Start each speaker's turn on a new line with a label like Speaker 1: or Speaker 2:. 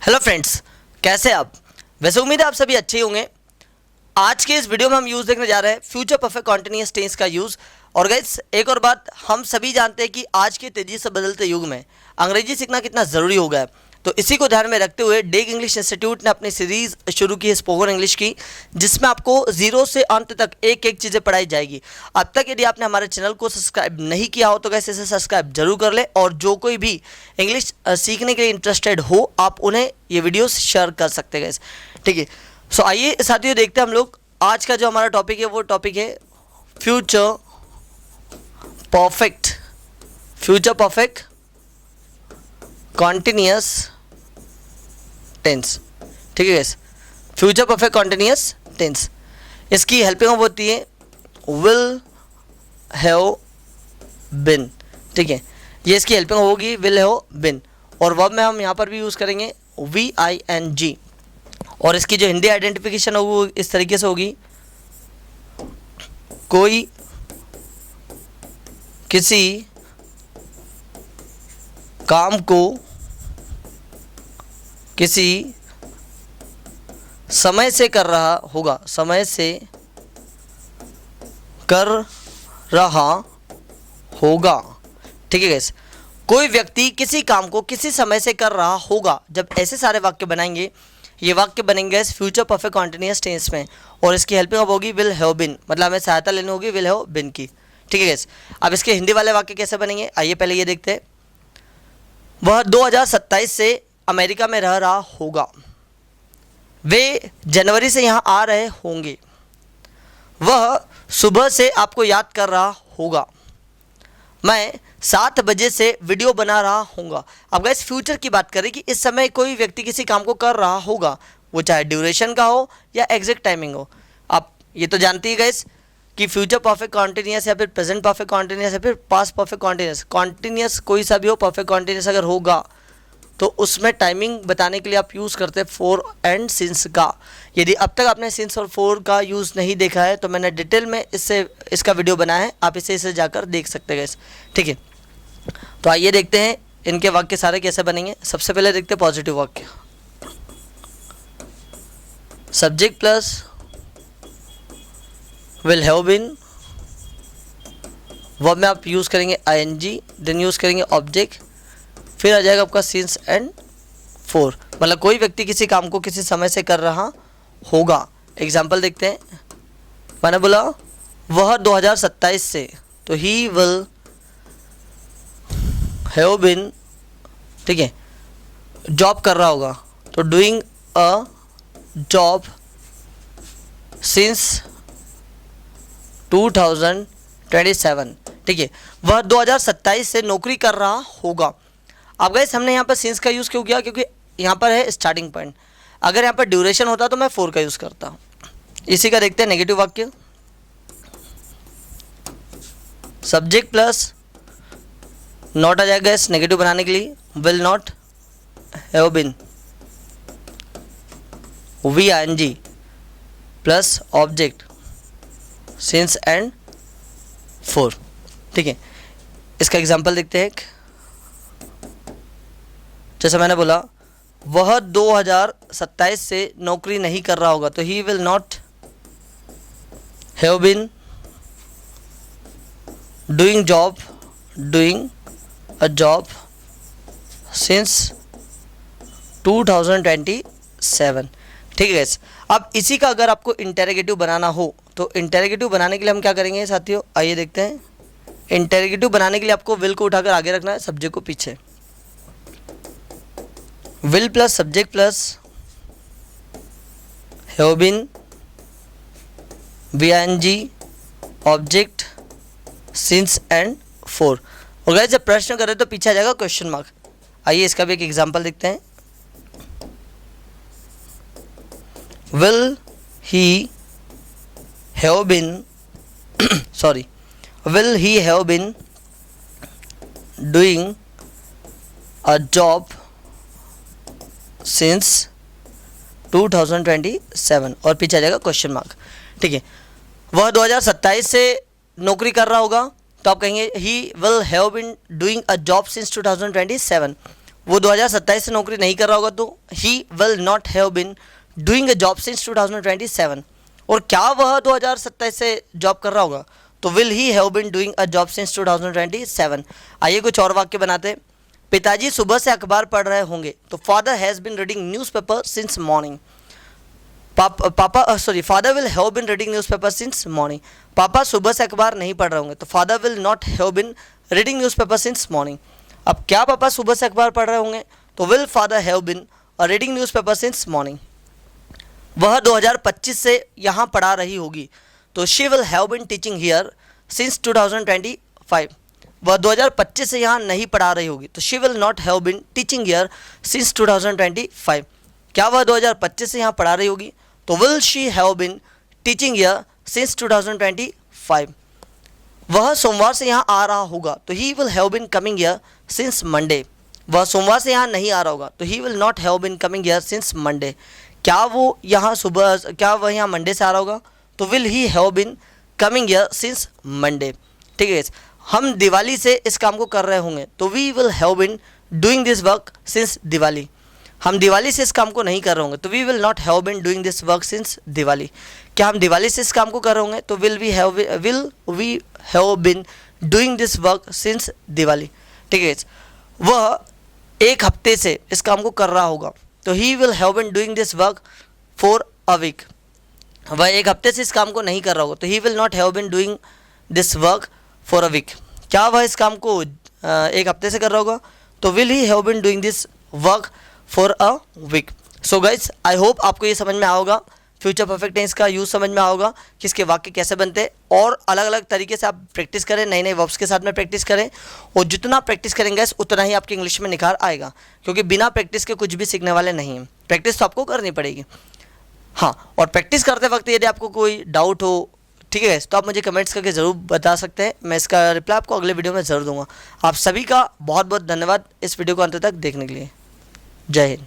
Speaker 1: Hello friends, कैसे आप। वैसे उम्मीद है आप सभी अच्छे ही होंगे। आज के इस वीडियो में हम यूज़ देखने जा रहे हैं फ्यूचर परफेक्ट कॉन्टिन्यूअस टेंस का यूज़। और गाइस एक और बात, हम सभी जानते हैं कि आज के तेज़ी से बदलते युग में अंग्रेजी सीखना कितना ज़रूरी हो गया है। तो इसी को ध्यान में रखते हुए डेग इंग्लिश इंस्टीट्यूट ने अपनी सीरीज़ शुरू की है स्पोकन इंग्लिश की, जिसमें आपको जीरो से अंत तक एक एक चीज़ें पढ़ाई जाएगी। अब तक यदि आपने हमारे चैनल को सब्सक्राइब नहीं किया हो तो कैसे इसे सब्सक्राइब जरूर कर ले, और जो कोई भी इंग्लिश सीखने के लिए इंटरेस्टेड हो आप उन्हें ये वीडियोस शेयर कर सकते हैं गाइस। ठीक है, सो आइए साथियों देखते हैं हम लोग आज का जो हमारा टॉपिक है। वो टॉपिक है फ्यूचर परफेक्ट कॉन्टिन्यूअस टेंस। ठीक है guys, future perfect continuous tense, इसकी हेल्पिंग होती है विल हैव बिन। ठीक है, ये इसकी हेल्पिंग होगी विल हैव बिन, और वर्ब में हम यहाँ पर भी यूज़ करेंगे VING। और इसकी जो हिंदी आइडेंटिफिकेशन होगी वो इस तरीके से होगी, कोई किसी काम को किसी समय से कर रहा होगा, समय से कर रहा होगा। ठीक है गैस, कोई व्यक्ति किसी काम को किसी समय से कर रहा होगा। जब ऐसे सारे वाक्य बनाएंगे, ये वाक्य बनेंगे फ्यूचर परफेक्ट कॉन्टिन्यूअस टेंस में, और इसकी हेल्पिंग होगी विल हैव बीन, मतलब हमें सहायता लेनी होगी विल हैव बीन की। ठीक है गैस, अब इसके हिंदी वाले वाक्य कैसे बनेंगे आइए पहले ये देखते हैं। वह 2027 से अमेरिका में रह रहा होगा। वे जनवरी से यहाँ आ रहे होंगे। वह सुबह से आपको याद कर रहा होगा। मैं 7 बजे से वीडियो बना रहा हूँगा। अब गाइस फ्यूचर की बात करें कि इस समय कोई व्यक्ति किसी काम को कर रहा होगा, वो चाहे ड्यूरेशन का हो या एग्जैक्ट टाइमिंग हो। आप ये तो जानते ही गाइस कि फ्यूचर परफेक्ट कॉन्टिन्यूअस या फिर प्रेजेंट परफेक्ट कॉन्टिन्यूअस या फिर पास्ट परफेक्ट कॉन्टिन्यूअस कोई सा भी हो, परफेक्ट कॉन्टिन्यूअस अगर होगा तो उसमें टाइमिंग बताने के लिए आप यूज़ करते हैं फॉर एंड सिंस का। यदि अब तक आपने सिंस और फॉर का यूज़ नहीं देखा है तो मैंने डिटेल में इसका वीडियो बनाया है, आप इसे जाकर देख सकते हैं गाइस। ठीक है, तो आइए देखते हैं इनके वाक्य सारे कैसे बनेंगे। सबसे पहले देखते हैं पॉजिटिव वाक्य। Subject plus will have been, verb में आप यूज़ करेंगे ING, देन यूज़ करेंगे ऑब्जेक्ट, फिर आ जाएगा आपका सिंस एंड फॉर, मतलब कोई व्यक्ति किसी काम को किसी समय से कर रहा होगा। एग्जाम्पल देखते हैं, मैंने बोला वह 2027 से, तो ही विल हैव बीन, ठीक है, जॉब कर रहा होगा, तो डूइंग अ जॉब सिंस 2027। ठीक है, वह 2027 से नौकरी कर रहा होगा। अब गाइस हमने यहाँ पर सिंस का यूज़ क्यों किया, क्योंकि यहाँ पर है स्टार्टिंग पॉइंट। अगर यहाँ पर ड्यूरेशन होता तो मैं फॉर का यूज़ करता। इसी का देखते हैं नेगेटिव वाक्य। सब्जेक्ट प्लस नॉट आ जाएगा इस नेगेटिव बनाने के लिए, will not have been, VING plus object since and for. ठीक है, इसका एग्जांपल देखते हैं। जैसे मैंने बोला वह 2027 से नौकरी नहीं कर रहा होगा, तो he will not have been doing a job since 2027। ठीक है गाइस, अब इसी का अगर आपको इंटेरोगेटिव बनाना हो तो इंटेरोगेटिव बनाने के लिए हम क्या करेंगे साथियों, आइए देखते हैं। इंटेरोगेटिव बनाने के लिए आपको विल को उठाकर आगे रखना है, सब्जेक्ट को पीछे। Will plus subject plus have been, VING object since and for. और गाइस जब प्रश्न करें तो पीछे आ जाएगा क्वेश्चन मार्क। आइए इसका भी एक एग्जांपल देखते हैं। Will he have been will he have been doing a job since 2027, और पीछे आ जाएगा क्वेश्चन मार्क। ठीक है, वह 2027 से नौकरी कर रहा होगा, तो आप कहेंगे he will have been doing a job since 2027। वो 2027 से नौकरी नहीं कर रहा होगा तो he will not have been doing a job since 2027। और क्या वह 2027 से जॉब कर रहा होगा तो will he have been doing a job since 2027। आइए कुछ और वाक्य बनाते हैं। पिताजी सुबह से अखबार पढ़ रहे होंगे तो father has been reading newspaper since morning. Father will have been reading newspaper since morning. पापा सुबह से अखबार नहीं पढ़ रहे होंगे तो father will not have been reading newspaper since morning. अब क्या पापा सुबह से अखबार पढ़ रहे होंगे तो will father have been reading newspaper since morning. वह 2025 से यहाँ पढ़ा रही होगी तो she will have been teaching here since 2025। वह 2025 से यहाँ नहीं पढ़ा रही होगी तो she will not have been teaching here since 2025। क्या वह 2025 से यहाँ पढ़ा रही होगी तो will she have been teaching here since 2025। वह सोमवार से यहाँ आ रहा होगा तो he will have been coming here since Monday. वह सोमवार से यहाँ नहीं आ रहा होगा तो he will not have been coming here since Monday. क्या वह यहाँ मंडे से आ रहा होगा तो will he have been coming here since Monday. ठीक है, हम दिवाली से इस काम को कर रहे होंगे तो we will have been doing this work since Diwali. हम दिवाली से इस काम को नहीं कर रहे होंगे तो we will not have been doing this work since Diwali. क्या हम दिवाली से इस काम को कर रहे होंगे तो will we have been doing this work since Diwali. ठीक है, वह एक हफ्ते से इस काम को कर रहा होगा तो he will have been doing this work for a week. वह एक हफ्ते से इस काम को नहीं कर रहा होगा तो he will not have been doing this work for a week. क्या वह इस काम को एक हफ्ते से कर रहा होगा तो will he have been doing this work for a week. So guys, I hope आपको ये समझ में आया होगा, फ्यूचर परफेक्ट टेंस का यूज़ समझ में आया होगा कि इसके वाक्य कैसे बनते हैं। और अलग अलग तरीके से आप प्रैक्टिस करें, नए नए वर्ब्स के साथ में प्रैक्टिस करें। और जितना प्रैक्टिस करेंगे उतना ही आपकी इंग्लिश में निखार आएगा, क्योंकि बिना प्रैक्टिस के कुछ भी सीखने वाले नहीं हैं। प्रैक्टिस तो आपको करनी पड़ेगी। हाँ, और प्रैक्टिस करते वक्त यदि आपको कोई डाउट हो, ठीक है, तो आप मुझे कमेंट्स करके ज़रूर बता सकते हैं। मैं इसका रिप्लाई आपको अगले वीडियो में ज़रूर दूंगा। आप सभी का बहुत बहुत धन्यवाद इस वीडियो को अंत तक देखने के लिए। जय हिंद।